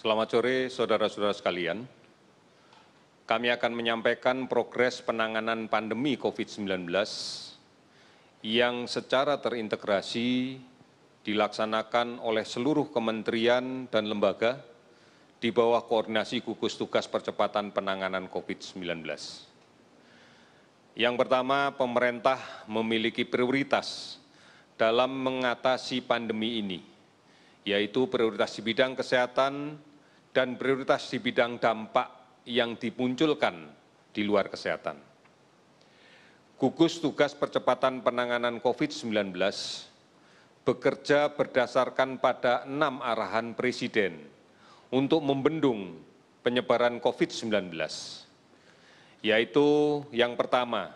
Selamat sore, saudara-saudara sekalian. Kami akan menyampaikan progres penanganan pandemi COVID-19 yang secara terintegrasi dilaksanakan oleh seluruh kementerian dan lembaga di bawah koordinasi gugus tugas percepatan penanganan COVID-19. Yang pertama, pemerintah memiliki prioritas dalam mengatasi pandemi ini, yaitu prioritas di bidang kesehatan dan prioritas di bidang dampak yang dimunculkan di luar kesehatan. Gugus tugas percepatan penanganan COVID-19 bekerja berdasarkan pada 6 arahan Presiden untuk membendung penyebaran COVID-19, yaitu yang pertama,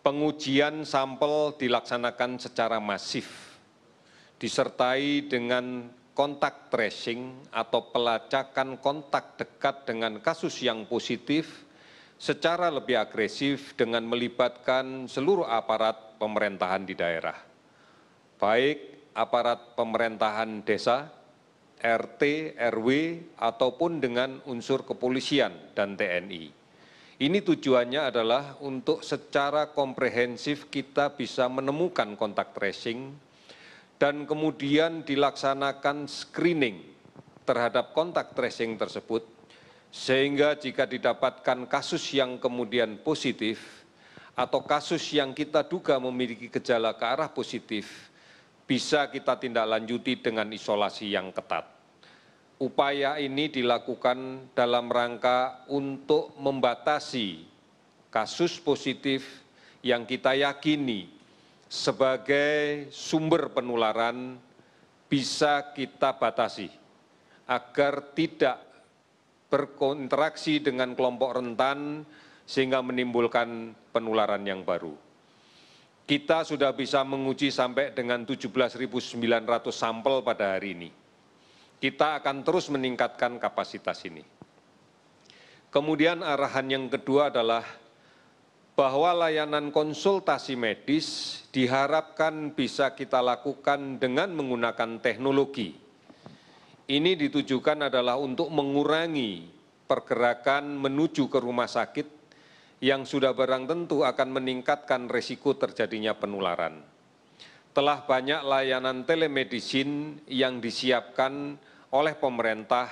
pengujian sampel dilaksanakan secara masif, disertai dengan kontak tracing atau pelacakan kontak dekat dengan kasus yang positif secara lebih agresif dengan melibatkan seluruh aparat pemerintahan di daerah, baik aparat pemerintahan desa, RT, RW, ataupun dengan unsur kepolisian dan TNI. Ini tujuannya adalah untuk secara komprehensif kita bisa menemukan kontak tracing dan kemudian dilaksanakan screening terhadap kontak tracing tersebut, sehingga jika didapatkan kasus yang kemudian positif atau kasus yang kita duga memiliki gejala ke arah positif, bisa kita tindak lanjuti dengan isolasi yang ketat. Upaya ini dilakukan dalam rangka untuk membatasi kasus positif yang kita yakini sebagai sumber penularan bisa kita batasi agar tidak berinteraksi dengan kelompok rentan sehingga menimbulkan penularan yang baru. Kita sudah bisa menguji sampai dengan 17.900 sampel pada hari ini. Kita akan terus meningkatkan kapasitas ini. Kemudian arahan yang kedua adalah bahwa layanan konsultasi medis diharapkan bisa kita lakukan dengan menggunakan teknologi. Ini ditujukan adalah untuk mengurangi pergerakan menuju ke rumah sakit yang sudah barang tentu akan meningkatkan risiko terjadinya penularan. Telah banyak layanan telemedicine yang disiapkan oleh pemerintah,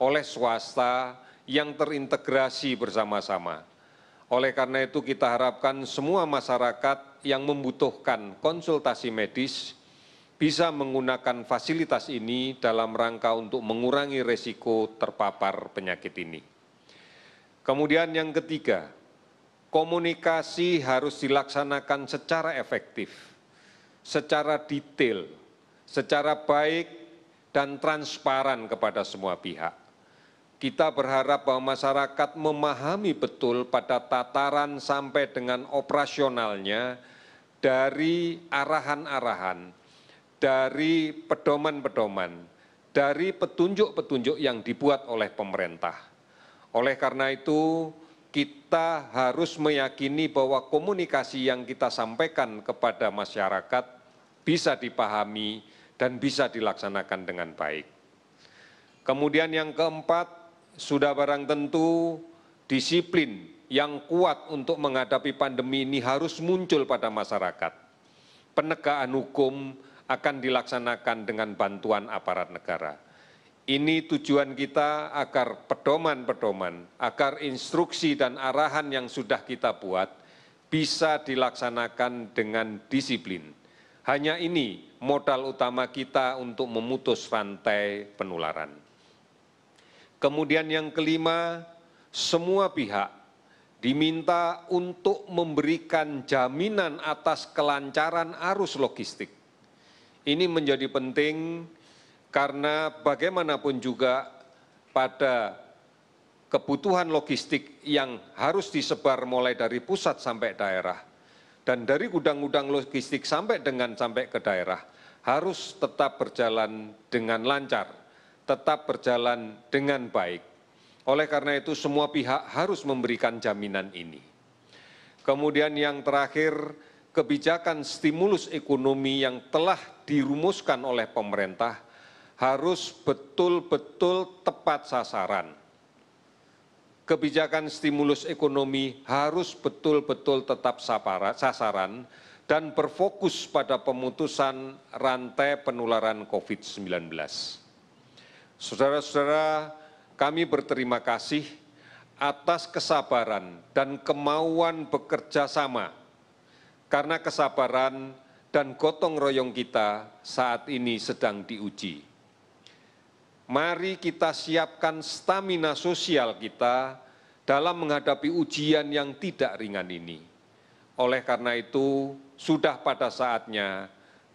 oleh swasta yang terintegrasi bersama-sama. Oleh karena itu kita harapkan semua masyarakat yang membutuhkan konsultasi medis bisa menggunakan fasilitas ini dalam rangka untuk mengurangi risiko terpapar penyakit ini. Kemudian yang ketiga, komunikasi harus dilaksanakan secara efektif, secara detail, secara baik dan transparan kepada semua pihak. Kita berharap bahwa masyarakat memahami betul pada tataran sampai dengan operasionalnya dari arahan-arahan, dari pedoman-pedoman, dari petunjuk-petunjuk yang dibuat oleh pemerintah. Oleh karena itu, kita harus meyakini bahwa komunikasi yang kita sampaikan kepada masyarakat bisa dipahami dan bisa dilaksanakan dengan baik. Kemudian yang keempat, sudah barang tentu disiplin yang kuat untuk menghadapi pandemi ini harus muncul pada masyarakat. Penegakan hukum akan dilaksanakan dengan bantuan aparat negara. Ini tujuan kita agar pedoman-pedoman, agar instruksi dan arahan yang sudah kita buat bisa dilaksanakan dengan disiplin. Hanya ini modal utama kita untuk memutus rantai penularan. Kemudian yang kelima, semua pihak diminta untuk memberikan jaminan atas kelancaran arus logistik. Ini menjadi penting karena bagaimanapun juga pada kebutuhan logistik yang harus disebar mulai dari pusat sampai daerah dan dari gudang-gudang logistik sampai ke daerah harus tetap berjalan dengan lancar, tetap berjalan dengan baik. Oleh karena itu semua pihak harus memberikan jaminan ini. Kemudian yang terakhir, kebijakan stimulus ekonomi yang telah dirumuskan oleh pemerintah harus betul-betul tepat sasaran. Kebijakan stimulus ekonomi harus betul-betul tetap sasaran dan berfokus pada pemutusan rantai penularan COVID-19. Saudara-saudara, kami berterima kasih atas kesabaran dan kemauan bekerja sama, karena kesabaran dan gotong royong kita saat ini sedang diuji. Mari kita siapkan stamina sosial kita dalam menghadapi ujian yang tidak ringan ini. Oleh karena itu, sudah pada saatnya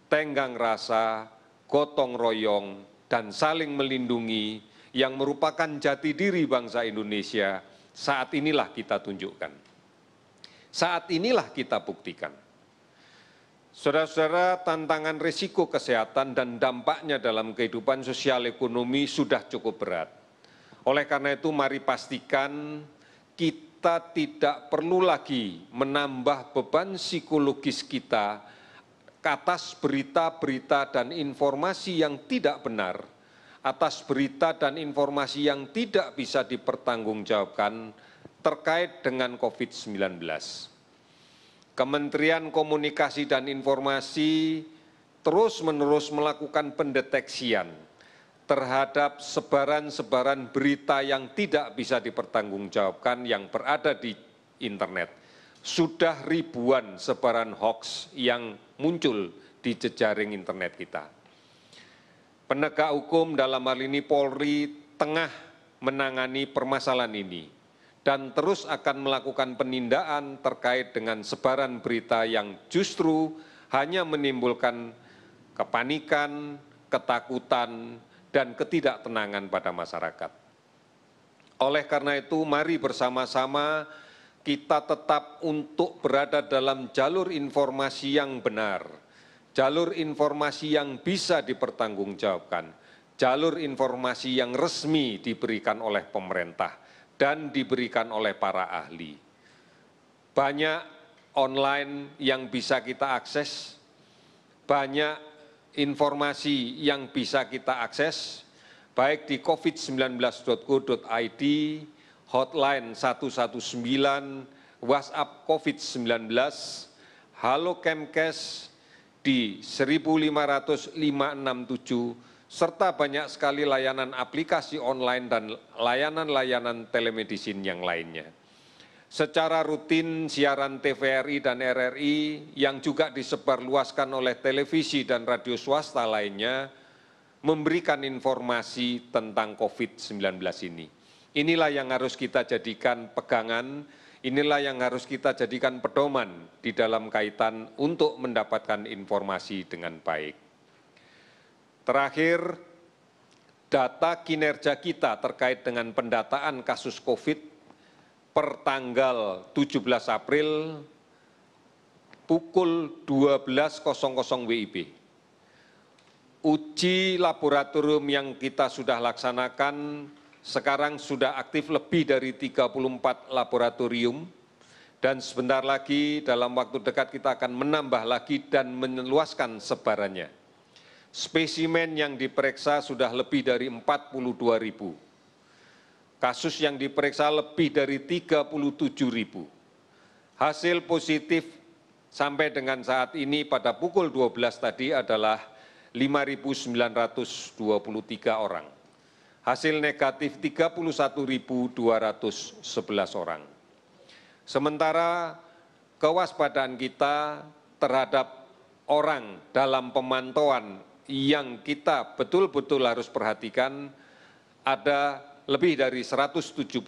tenggang rasa, gotong royong, dan saling melindungi yang merupakan jati diri bangsa Indonesia, saat inilah kita tunjukkan. Saat inilah kita buktikan. Saudara-saudara, tantangan risiko kesehatan dan dampaknya dalam kehidupan sosial ekonomi sudah cukup berat. Oleh karena itu, mari pastikan kita tidak perlu lagi menambah beban psikologis kita atas berita-berita dan informasi yang tidak benar, atas berita dan informasi yang tidak bisa dipertanggungjawabkan terkait dengan COVID-19. Kementerian Komunikasi dan Informasi terus-menerus melakukan pendeteksian terhadap sebaran-sebaran berita yang tidak bisa dipertanggungjawabkan yang berada di internet. Sudah ribuan sebaran hoax yang muncul di jejaring internet kita. Penegak hukum dalam hal ini Polri tengah menangani permasalahan ini dan terus akan melakukan penindakan terkait dengan sebaran berita yang justru hanya menimbulkan kepanikan, ketakutan, dan ketidaktenangan pada masyarakat. Oleh karena itu, mari bersama-sama kita tetap untuk berada dalam jalur informasi yang benar, jalur informasi yang bisa dipertanggungjawabkan, jalur informasi yang resmi diberikan oleh pemerintah dan diberikan oleh para ahli. Banyak online yang bisa kita akses, banyak informasi yang bisa kita akses, baik di covid19.go.id, hotline 119, WhatsApp COVID-19, Halo Kemkes di 15567, serta banyak sekali layanan aplikasi online dan layanan-layanan telemedicine yang lainnya. Secara rutin siaran TVRI dan RRI yang juga disebarluaskan oleh televisi dan radio swasta lainnya memberikan informasi tentang COVID-19 ini. Inilah yang harus kita jadikan pegangan, inilah yang harus kita jadikan pedoman di dalam kaitan untuk mendapatkan informasi dengan baik. Terakhir, data kinerja kita terkait dengan pendataan kasus COVID per tanggal 17 April pukul 12.00 WIB. Uji laboratorium yang kita sudah laksanakan sekarang sudah aktif lebih dari 34 laboratorium dan sebentar lagi dalam waktu dekat kita akan menambah lagi dan meluaskan sebarannya. Spesimen yang diperiksa sudah lebih dari 42.000. Kasus yang diperiksa lebih dari 37.000. Hasil positif sampai dengan saat ini pada pukul 12 tadi adalah 5.923 orang. Hasil negatif 31.211 orang. Sementara kewaspadaan kita terhadap orang dalam pemantauan yang kita betul-betul harus perhatikan ada lebih dari 173.000.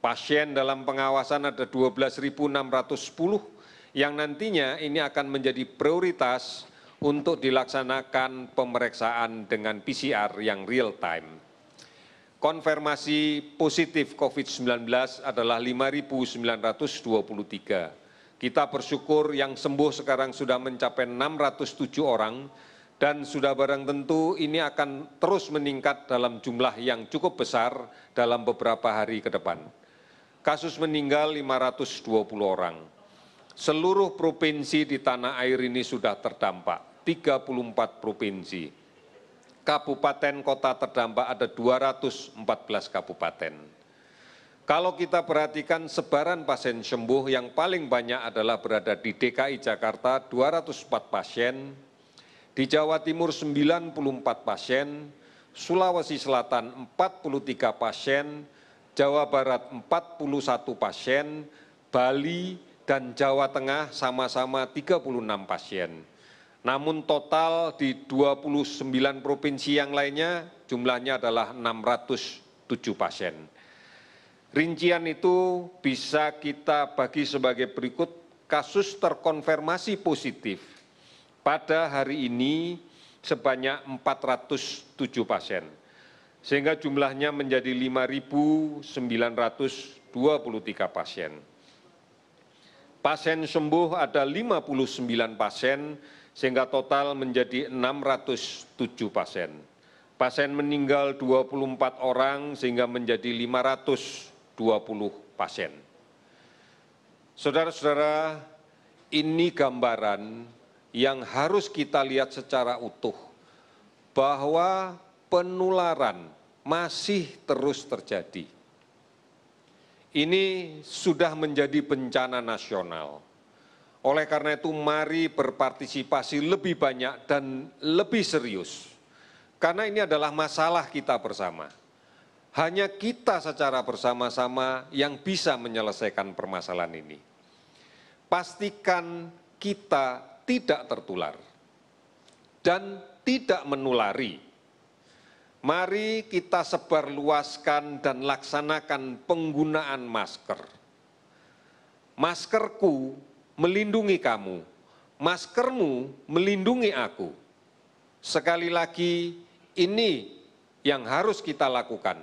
Pasien dalam pengawasan ada 12.610 yang nantinya ini akan menjadi prioritas untuk dilaksanakan pemeriksaan dengan PCR yang real time. Konfirmasi positif COVID-19 adalah 5.923. Kita bersyukur yang sembuh sekarang sudah mencapai 607 orang dan sudah barang tentu ini akan terus meningkat dalam jumlah yang cukup besar dalam beberapa hari ke depan. Kasus meninggal 520 orang. Seluruh provinsi di tanah air ini sudah terdampak, 34 provinsi. kabupaten kota terdampak ada 214 kabupaten. Kalau kita perhatikan sebaran pasien sembuh yang paling banyak adalah berada di DKI Jakarta 204 pasien, di Jawa Timur 94 pasien, Sulawesi Selatan 43 pasien, Jawa Barat 41 pasien, Bali dan Jawa Tengah sama-sama 36 pasien. Namun total di 29 provinsi yang lainnya jumlahnya adalah 607 pasien. Rincian itu bisa kita bagi sebagai berikut. Kasus terkonfirmasi positif pada hari ini sebanyak 407 pasien, sehingga jumlahnya menjadi 5.923 pasien. Pasien sembuh ada 59 pasien, sehingga total menjadi 607 pasien. Pasien meninggal 24 orang, sehingga menjadi 520 pasien. Saudara-saudara, ini gambaran yang harus kita lihat secara utuh, bahwa penularan masih terus terjadi. Ini sudah menjadi bencana nasional. Oleh karena itu, mari berpartisipasi lebih banyak dan lebih serius. Karena ini adalah masalah kita bersama. Hanya kita secara bersama-sama yang bisa menyelesaikan permasalahan ini. Pastikan kita tidak tertular dan tidak menulari. Mari kita sebarluaskan dan laksanakan penggunaan masker. Maskerku melindungi kamu, maskermu melindungi aku. Sekali lagi, ini yang harus kita lakukan.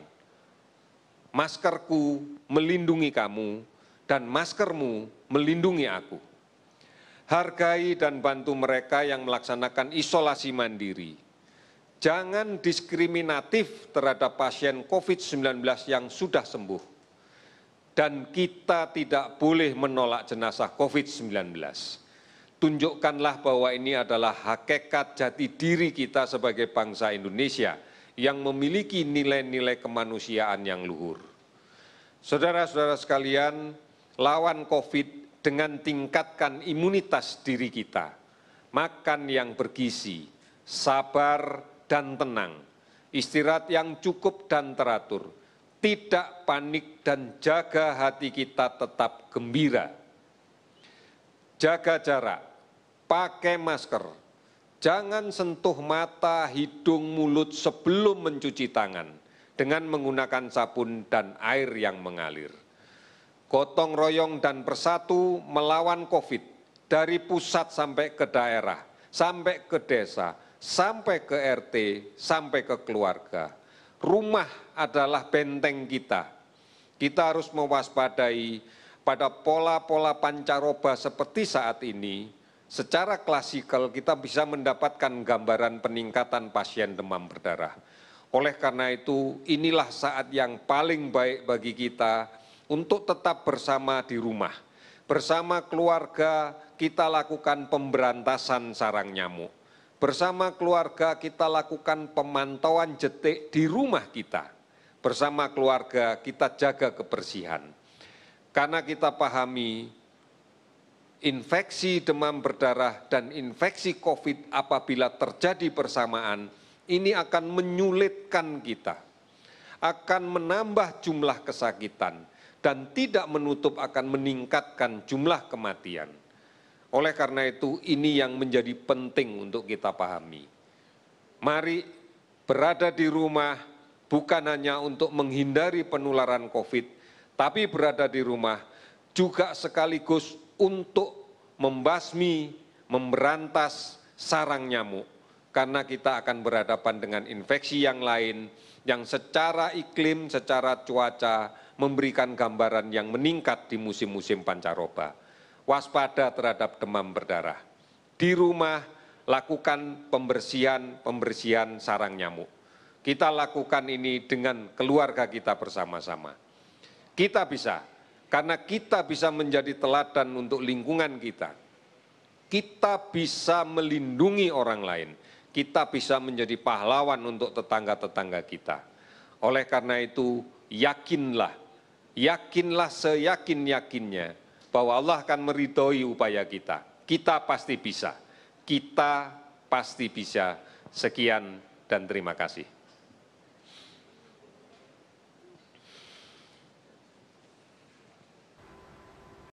Maskerku melindungi kamu dan maskermu melindungi aku. Hargai dan bantu mereka yang melaksanakan isolasi mandiri. Jangan diskriminatif terhadap pasien COVID-19 yang sudah sembuh. Dan kita tidak boleh menolak jenazah COVID-19. Tunjukkanlah bahwa ini adalah hakikat jati diri kita sebagai bangsa Indonesia yang memiliki nilai-nilai kemanusiaan yang luhur. Saudara-saudara sekalian, lawan COVID dengan tingkatkan imunitas diri kita, makan yang bergizi, sabar dan tenang, istirahat yang cukup dan teratur, tidak panik dan jaga hati kita tetap gembira. Jaga jarak, pakai masker, jangan sentuh mata, hidung, mulut sebelum mencuci tangan dengan menggunakan sabun dan air yang mengalir. Gotong royong dan bersatu melawan COVID dari pusat sampai ke daerah, sampai ke desa, sampai ke RT, sampai ke keluarga. Rumah adalah benteng kita. Kita harus mewaspadai pada pola-pola pancaroba seperti saat ini. Secara klasikal kita bisa mendapatkan gambaran peningkatan pasien demam berdarah. Oleh karena itu, inilah saat yang paling baik bagi kita untuk tetap bersama di rumah. Bersama keluarga kita lakukan pemberantasan sarang nyamuk. Bersama keluarga kita lakukan pemantauan detik di rumah kita. Bersama keluarga kita jaga kebersihan. Karena kita pahami infeksi demam berdarah dan infeksi COVID apabila terjadi bersamaan, ini akan menyulitkan kita, akan menambah jumlah kesakitan, dan tidak menutup akan meningkatkan jumlah kematian. Oleh karena itu, ini yang menjadi penting untuk kita pahami. Mari berada di rumah bukan hanya untuk menghindari penularan COVID, tapi berada di rumah juga sekaligus untuk membasmi, memberantas sarang nyamuk. Karena kita akan berhadapan dengan infeksi yang lain, yang secara iklim, secara cuaca, memberikan gambaran yang meningkat di musim-musim pancaroba. Waspada terhadap demam berdarah. Di rumah, lakukan pembersihan sarang nyamuk. Kita lakukan ini dengan keluarga kita bersama-sama. Kita bisa, karena kita bisa menjadi teladan untuk lingkungan kita. Kita bisa melindungi orang lain. kita bisa menjadi pahlawan untuk tetangga-tetangga kita. Oleh karena itu, yakinlah seyakin-yakinnya bahwa Allah akan meridhoi upaya kita. Kita pasti bisa. Sekian dan terima kasih.